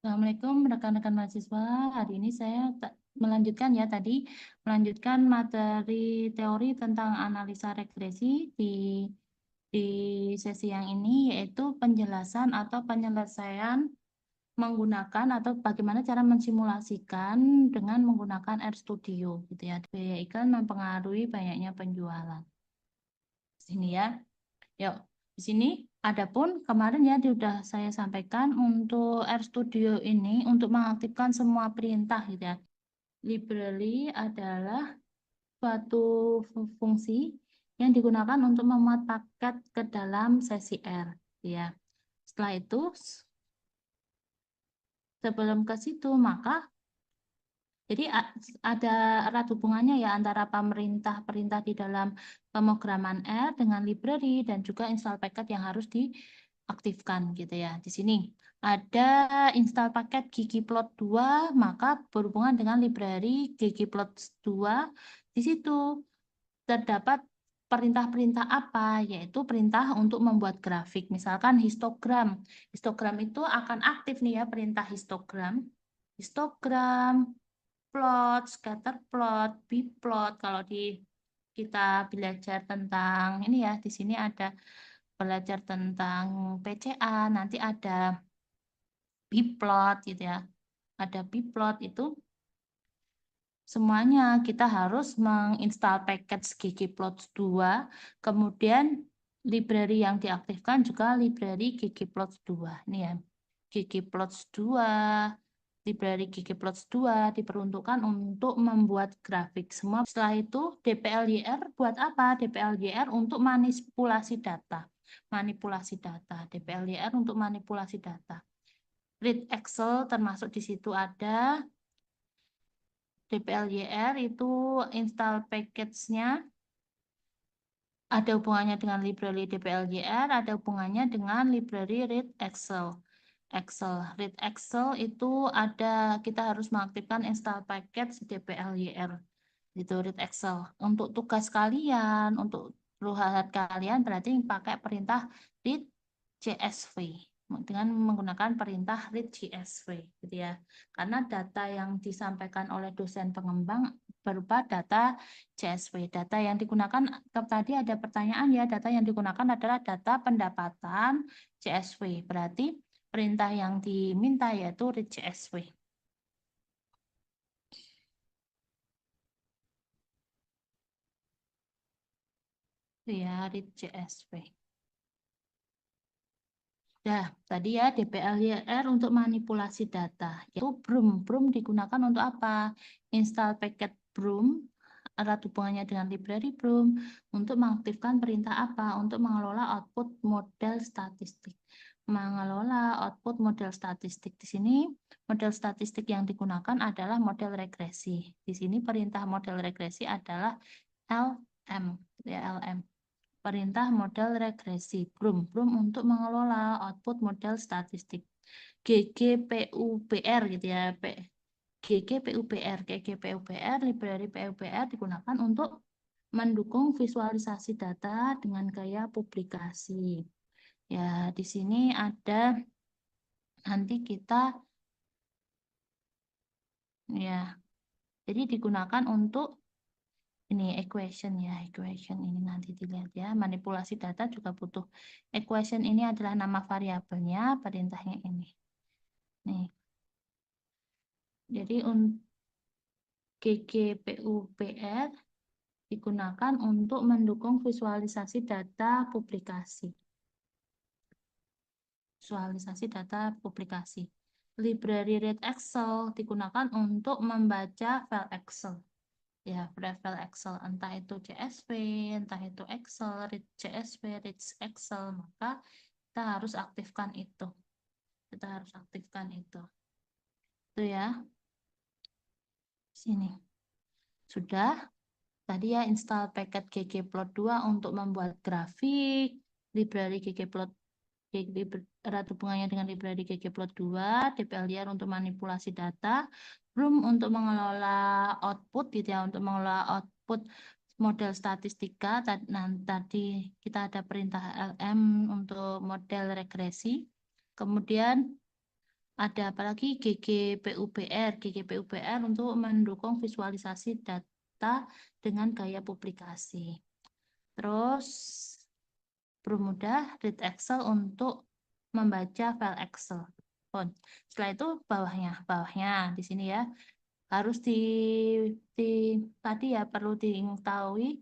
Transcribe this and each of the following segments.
Assalamualaikum rekan-rekan mahasiswa. Hari ini saya melanjutkan melanjutkan materi teori tentang analisa regresi di sesi yang ini, yaitu penjelasan atau penyelesaian menggunakan atau bagaimana cara mensimulasikan dengan menggunakan RStudio gitu ya. Biaya iklan mempengaruhi banyaknya penjualan. Sini ya. Yuk, di sini adapun kemarin ya sudah saya sampaikan untuk RStudio ini untuk mengaktifkan semua perintah gitu ya. Library adalah suatu fungsi yang digunakan untuk memuat paket ke dalam sesi R ya. Setelah itu sebelum ke situ maka jadi ada erat hubungannya ya antara perintah di dalam pemrograman R dengan library dan juga install paket yang harus diaktifkan gitu ya. Di sini ada install paket ggplot 2 maka berhubungan dengan library ggplot 2. Di situ terdapat perintah-perintah apa, yaitu perintah untuk membuat grafik. Misalkan histogram. Histogram itu akan aktif nih ya perintah histogram. Histogram, plot, scatter plot, bplot. Kalau kita belajar tentang ini ya, di sini ada belajar tentang PCA, nanti ada bplot gitu ya. Ada bplot itu semuanya kita harus menginstal package ggplot 2, kemudian library yang diaktifkan juga library ggplot 2. Ini ya, ggplot 2, library ggplot 2 diperuntukkan untuk membuat grafik semua. Setelah itu dplyr buat apa? Dplyr untuk manipulasi data. Manipulasi data, dplyr untuk manipulasi data. Read Excel termasuk di situ ada. dplyr itu install package-nya ada hubungannya dengan library dplyr, ada hubungannya dengan library read Excel. Read Excel itu kita harus mengaktifkan install package dplyr. Itu read Excel. Untuk tugas kalian, untuk perubahan kalian berarti pakai perintah read CSV dengan menggunakan perintah read CSV gitu ya. Karena data yang disampaikan oleh dosen pengembang berupa data CSV. Data yang digunakan tadi ada pertanyaan ya, data yang digunakan adalah data pendapatan CSV. Berarti perintah yang diminta yaitu read CSV. Ya, read CSV. Nah, tadi ya dplyr untuk manipulasi data. Yaitu Broom. Broom digunakan untuk apa? Install paket Broom, erat hubungannya dengan library Broom, untuk mengaktifkan perintah apa? Untuk mengelola output model statistik. Mengelola output model statistik. Di sini model statistik yang digunakan adalah model regresi. Di sini perintah model regresi adalah LM. Ya, LM. Perintah model regresi Broom untuk mengelola output model statistik. GGPUBR gitu ya. GGPUBR, library PUBR digunakan untuk mendukung visualisasi data dengan gaya publikasi. Ya, di sini ada nanti kita ya. Jadi digunakan untuk ini equation ya, equation ini nanti dilihat ya. Manipulasi data juga butuh equation, ini adalah nama variabelnya, perintahnya ini. Nih. Jadi GGPUBR digunakan untuk mendukung visualisasi data publikasi. Visualisasi data publikasi. Library read Excel digunakan untuk membaca file Excel. Ya, file Excel, entah itu CSV, entah itu Excel, read CSV, read Excel, maka kita harus aktifkan itu. Kita harus aktifkan itu. Itu ya. Sini. Sudah. Tadi ya install paket ggplot 2 untuk membuat grafik, library ggplot erat hubungannya dengan library ggplot2, dplyr untuk manipulasi data, Bloom untuk mengelola output gitu ya, untuk mengelola output model statistika. Nah, tadi kita ada perintah LM untuk model regresi. Kemudian ada apalagi GGPUBR untuk mendukung visualisasi data dengan gaya publikasi. Terus bermudah read Excel untuk membaca file Excel. Setelah itu bawahnya di sini ya harus tadi ya perlu diketahui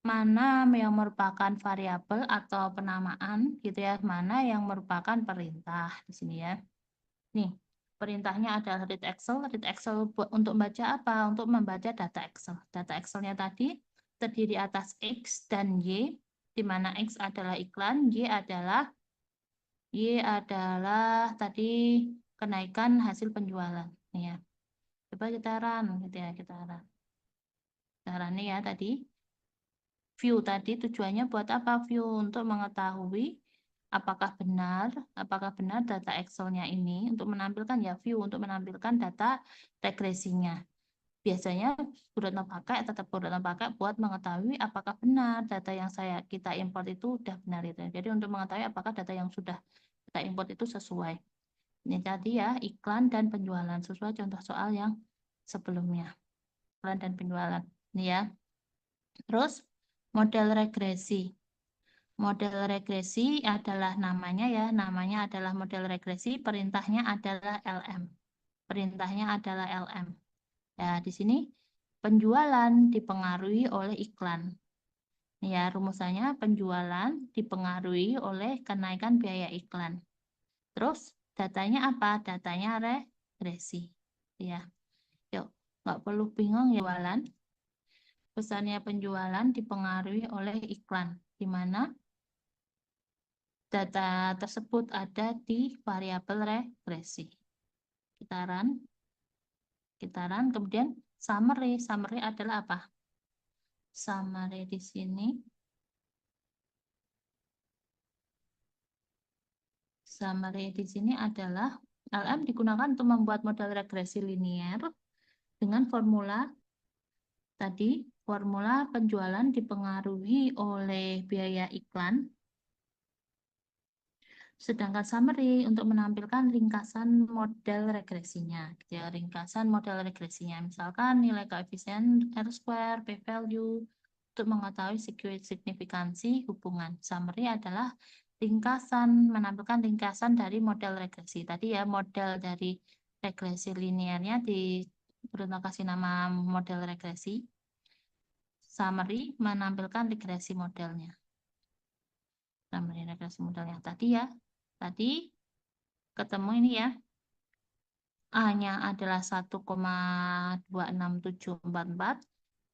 mana yang merupakan variabel atau penamaan gitu ya, mana yang merupakan perintah di sini ya. Nih, perintahnya adalah read Excel. Read Excel untuk membaca apa? Untuk membaca data Excel. Data Excelnya tadi terdiri atas X dan Y, di mana X adalah iklan, Y adalah tadi kenaikan hasil penjualan. Nih ya. Coba kita run gitu ya, kita run. Kita run nih ya tadi. View tadi tujuannya buat apa? View untuk mengetahui apakah benar data Excel-nya ini untuk menampilkan ya view untuk menampilkan data regresinya. Biasanya Guru pakai tetap Guru pakai buat mengetahui apakah benar data yang kita import itu sudah benar itu. Jadi untuk mengetahui apakah data yang sudah kita import itu sesuai. Ini tadi ya iklan dan penjualan sesuai contoh soal yang sebelumnya. Iklan dan penjualan. Ini ya. Terus model regresi. Model regresi adalah namanya adalah model regresi, perintahnya adalah LM. Perintahnya adalah LM. Ya, di sini penjualan dipengaruhi oleh iklan. Ya, rumusannya penjualan dipengaruhi oleh kenaikan biaya iklan. Terus datanya apa? Datanya regresi. Ya. Yuk, nggak perlu bingung ya jualan. Pesannya penjualan dipengaruhi oleh iklan, di mana data tersebut ada di variabel regresi. Kita run, kemudian summary. Summary adalah apa? Summary di sini. Summary di sini adalah LM digunakan untuk membuat model regresi linear dengan formula tadi, formula penjualan dipengaruhi oleh biaya iklan. Sedangkan summary untuk menampilkan ringkasan model regresinya. Ya, ringkasan model regresinya. Misalkan nilai koefisien R-square, p-value, untuk mengetahui signifikansi hubungan. Summary adalah ringkasan, menampilkan ringkasan dari model regresi. Tadi ya, model dari regresi linearnya kasih nama model regresi. Summary menampilkan regresi modelnya. Summary regresi modelnya tadi ya. Tadi ketemu ini ya. A-nya adalah 1,26744,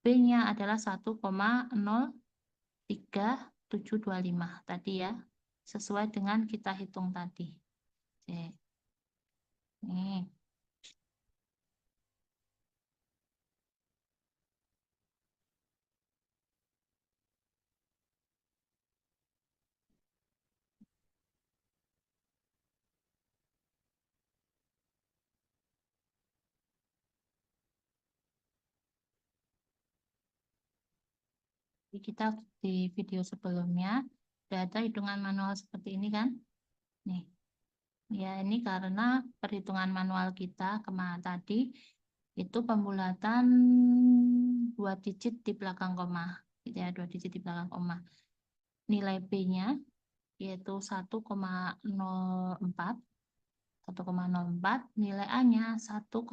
B-nya adalah 1,03725 tadi ya. Sesuai dengan kita hitung tadi. Oke. Nih. Kita di video sebelumnya sudah ada hitungan manual seperti ini kan? Nih. Ya, ini karena perhitungan manual kita kemarin tadi itu pembulatan 2 digit di belakang koma. Gitu ya, 2 digit di belakang koma. Nilai B-nya yaitu 1,04. 1,04, nilai A-nya 1,25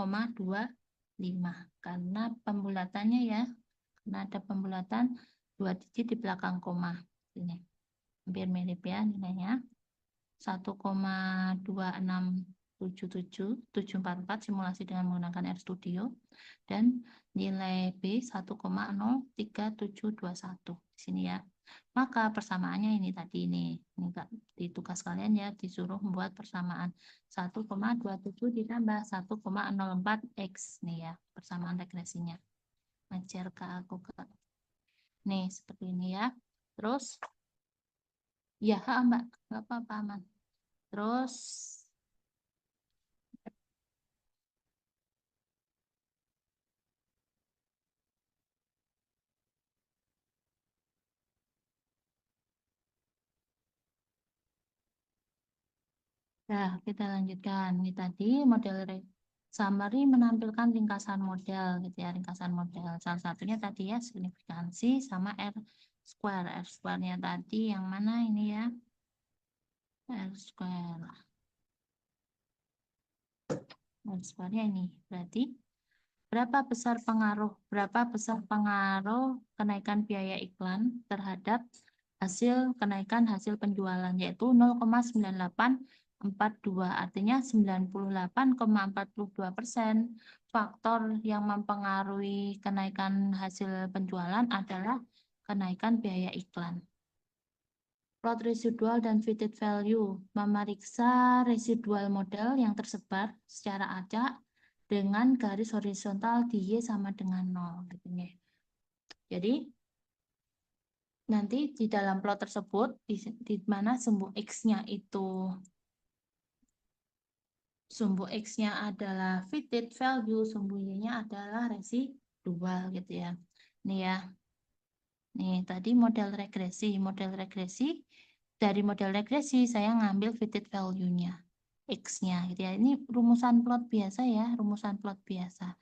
karena pembulatannya ya, karena ada pembulatan 2 digit di belakang koma. Ini hampir mirip ya nilainya. 1,2677744 simulasi dengan menggunakan RStudio dan nilai B 1,03721 di sini ya. Maka persamaannya ini tadi ini di tugas kalian ya disuruh membuat persamaan 1,27 ditambah 1,04 X nih ya persamaan regresinya. Ngajar ke aku ke nih seperti ini ya. Terus ya Mbak nggak apa-apa aman. Terus nah, kita lanjutkan. Ini tadi model summary menampilkan ringkasan model gitu ya, ringkasan model. Salah satunya tadi ya signifikansi sama R square. R square-nya tadi yang mana ini ya? R square. R square-nya ini. Berarti berapa besar pengaruh kenaikan biaya iklan terhadap kenaikan hasil penjualan, yaitu 0,9842, artinya 98,42%. Faktor yang mempengaruhi kenaikan hasil penjualan adalah kenaikan biaya iklan. Plot residual dan fitted value memeriksa residual model yang tersebar secara acak dengan garis horizontal di Y sama dengan 0 gitu ya. Jadi nanti di dalam plot tersebut di mana sumbu X-nya itu adalah fitted value, sumbu Y-nya adalah residual gitu ya. Nih ya. Nih tadi model regresi, dari model regresi saya ngambil fitted value-nya. X-nya gitu ya. Ini rumusan plot biasa ya, rumusan plot biasa.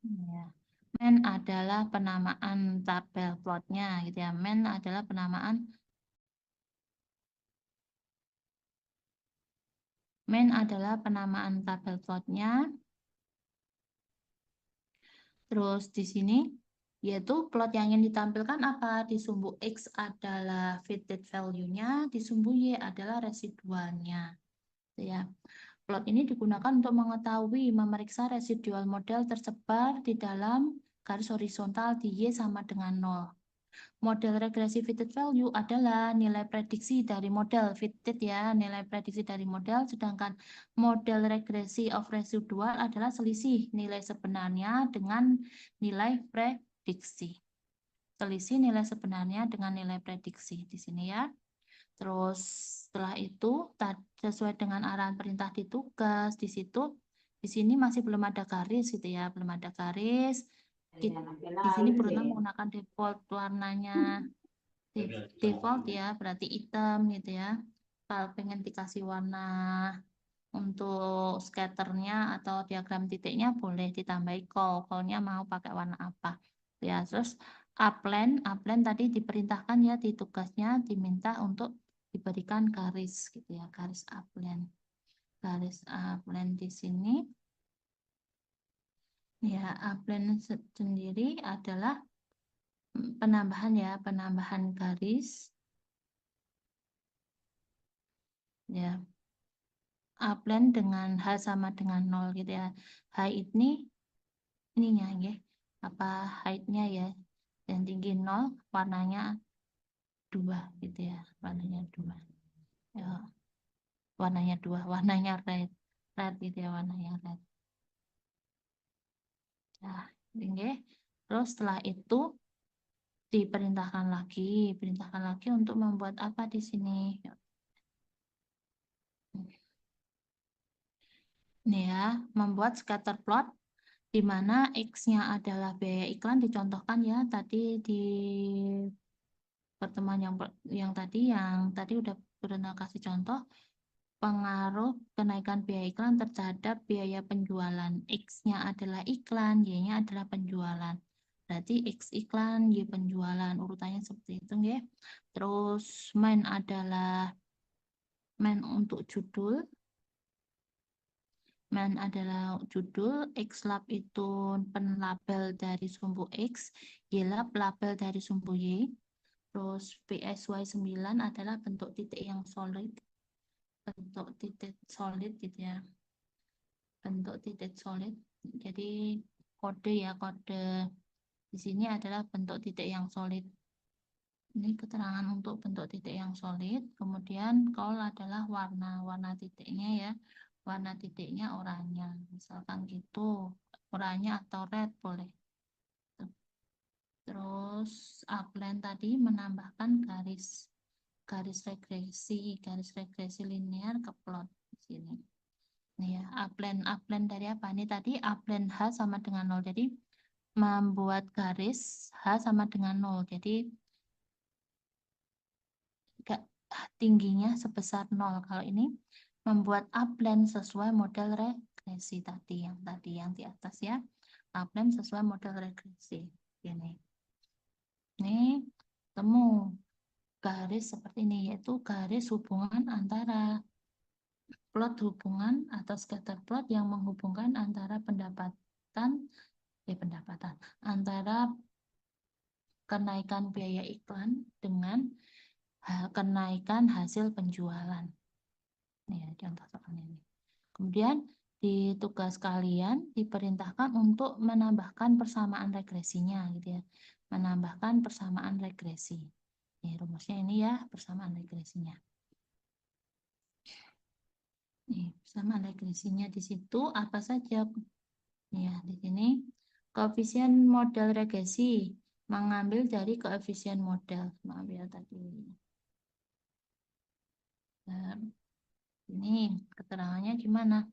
Ya. Main adalah penamaan tabel plotnya gitu ya. Main adalah penamaan tabel plotnya. Terus di sini yaitu plot yang ingin ditampilkan apa? Di sumbu X adalah fitted value-nya, di sumbu Y adalah residualnya. Ya. Plot ini digunakan untuk memeriksa residual model tersebar di dalam garis horizontal di Y sama dengan 0. Model regresi fitted value adalah nilai prediksi dari model fitted ya, nilai prediksi dari model, sedangkan model regresi of residual adalah selisih nilai sebenarnya dengan nilai prediksi. Selisih nilai sebenarnya dengan nilai prediksi di sini ya. Terus setelah itu sesuai dengan arahan perintah di tugas di sini masih belum ada garis gitu ya, belum ada garis. Di sini berulang menggunakan default warnanya default ya, berarti hitam gitu ya. Kalau pengen dikasih warna untuk scatternya atau diagram titiknya boleh ditambahi call-nya mau pakai warna apa ya. Terus upline tadi diperintahkan ya di tugasnya diminta untuk diberikan garis gitu ya, garis upline di sini ya. Upline sendiri adalah penambahan garis ya. Upline dengan H sama dengan 0 gitu ya. H ininya ya, apa height-nya ya, dan tinggi 0, warnanya 2 gitu ya, warnanya 2 ya, warnanya red gitu ya, warnanya red. Nah, tinggi. Terus setelah itu diperintahkan lagi untuk membuat apa di sini. Ini ya, membuat scatter plot di mana X-nya adalah biaya iklan, dicontohkan ya tadi di pertemuan yang tadi udah pernah kasih contoh pengaruh kenaikan biaya iklan terhadap biaya penjualan. X-nya adalah iklan, Y-nya adalah penjualan. Berarti X iklan, Y penjualan, urutannya seperti itu ya. Terus main untuk judul. Main adalah judul, Xlab itu penlabel dari sumbu X, Ylab label dari sumbu Y. Terus PSY9 adalah bentuk titik yang solid, gitu ya, bentuk titik solid. Jadi kode di sini adalah bentuk titik yang solid. Ini keterangan untuk bentuk titik yang solid. Kemudian call adalah warna titiknya ya, warna titiknya oranye misalkan gitu, oranye atau red boleh. upline tadi menambahkan garis regresi linear ke plot di sini. Nih ya, upline dari apa? Ini tadi upline H sama dengan 0. Jadi membuat garis H sama dengan 0. Jadi tingginya sebesar 0. Kalau ini membuat upline sesuai model regresi tadi yang di atas ya. Upline sesuai model regresi. Ini. Ini temu garis seperti ini, yaitu garis hubungan antara plot hubungan atau scatter plot yang menghubungkan antara pendapatan antara kenaikan biaya iklan dengan kenaikan hasil penjualan. Ya, contoh soal ini. Kemudian di tugas kalian diperintahkan untuk menambahkan persamaan regresinya gitu ya. Menambahkan persamaan regresi. Nih, rumusnya ini ya, persamaan regresinya. Nih, persamaan regresinya di situ apa saja? Ya, di sini koefisien model regresi mengambil dari koefisien model. Maaf ya tadi. Nah, ini keterangannya gimana?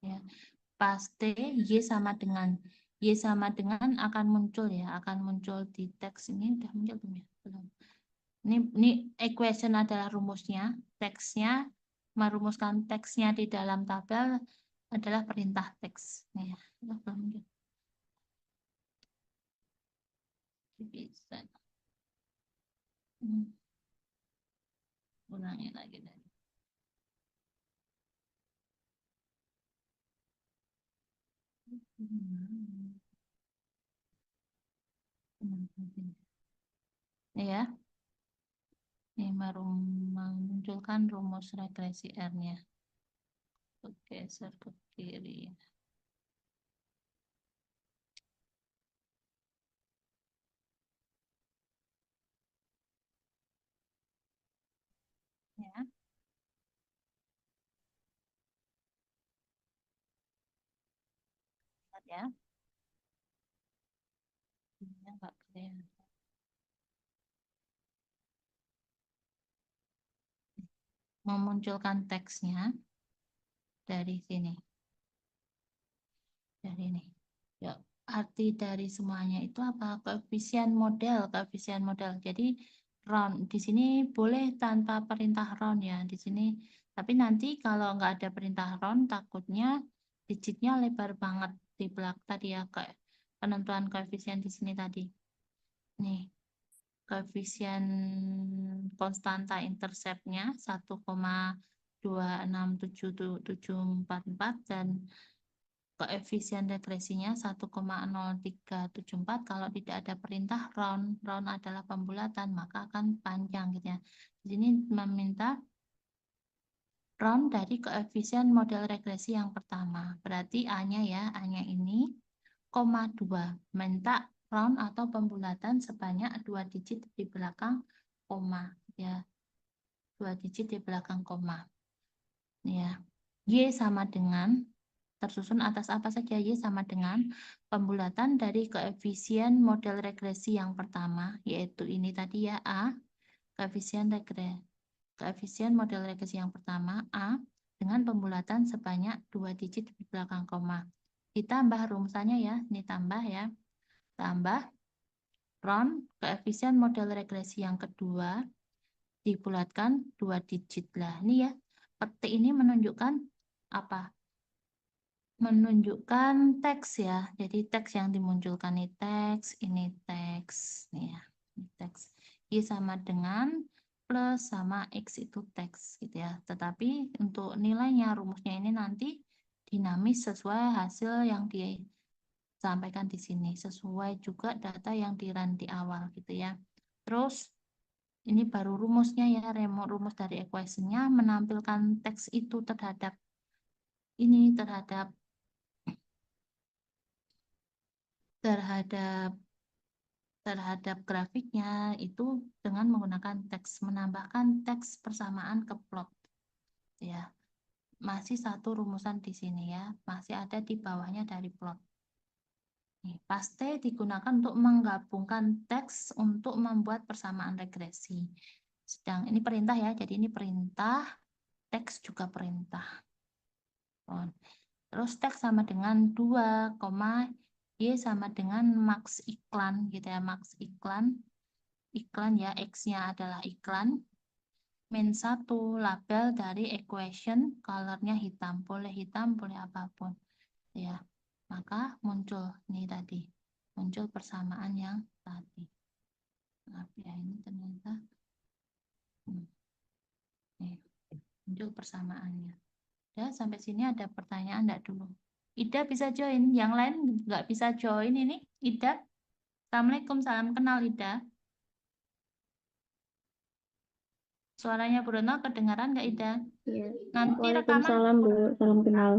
Ya, pasti Y sama dengan akan muncul ya, akan muncul di teks ini udah muncul belum ya? Belum. Ini equation adalah rumusnya, teksnya merumuskan teksnya di dalam tabel adalah perintah teks. Nih, ya, belum muncul. Bisa. Ulangi lagi dari. Ya, ini baru memunculkan rumus regresi R-nya. Geser ke kiri. Ya. Lihat ya. Ini enggak kelihatan. Memunculkan teksnya dari sini. Dari ini. Ya, arti dari semuanya itu apa? Koefisien model. Jadi round di sini boleh tanpa perintah round ya di sini. Tapi nanti kalau nggak ada perintah round, takutnya digitnya lebar banget di belakang tadi ya, kayak penentuan koefisien di sini tadi. Nih, koefisien konstanta interceptnya 1,2677744 dan koefisien regresinya 1,0374. Kalau tidak ada perintah round adalah pembulatan, maka akan panjang gitu ya. Di sini meminta round dari koefisien model regresi yang pertama. Berarti A-nya ya, A-nya ini, koma 2. Minta round atau pembulatan sebanyak 2 digit di belakang koma ya. 2 digit di belakang koma. Ya. Y sama dengan tersusun atas apa saja? Y sama dengan pembulatan dari koefisien model regresi yang pertama, yaitu ini tadi ya A, koefisien model regresi yang pertama A dengan pembulatan sebanyak 2 digit di belakang koma. Ditambah rumusannya ya, ini tambah ya. Tambah round koefisien model regresi yang kedua dibulatkan 2 digit lah. Ini ya, petik ini menunjukkan apa? Menunjukkan teks ya. Jadi teks yang dimunculkan ini teks, nih ya, ini teks. Y sama dengan plus sama X itu teks gitu ya. Tetapi untuk nilainya rumusnya ini nanti dinamis sesuai hasil yang disampaikan di sini, sesuai juga data yang di-run di awal gitu ya. Terus ini baru rumusnya ya, rumus dari equation-nya menampilkan teks itu terhadap terhadap grafiknya itu dengan menggunakan teks, menambahkan teks persamaan ke plot ya. Masih satu rumusan di sini ya, masih ada di bawahnya dari plot. Paste digunakan untuk menggabungkan teks untuk membuat persamaan regresi. Sedang ini perintah ya, jadi ini perintah, teks juga perintah. Terus teks sama dengan 2, Y sama dengan max iklan gitu ya, max iklan. Iklan ya, X-nya adalah iklan. Min 1 label dari equation, colornya hitam, boleh apapun. Ya, maka muncul nih tadi, muncul persamaan yang tadi. Maaf ya, ini ternyata nih, muncul persamaannya. Ya, sampai sini ada pertanyaan enggak dulu? Ida bisa join, yang lain nggak bisa join ini. Ida, Assalamualaikum, salam kenal Ida. Suaranya Bu Retno kedengaran nggak Ida? Iya. Nanti rekaman Waalaikumsalam Bu, salam kenal.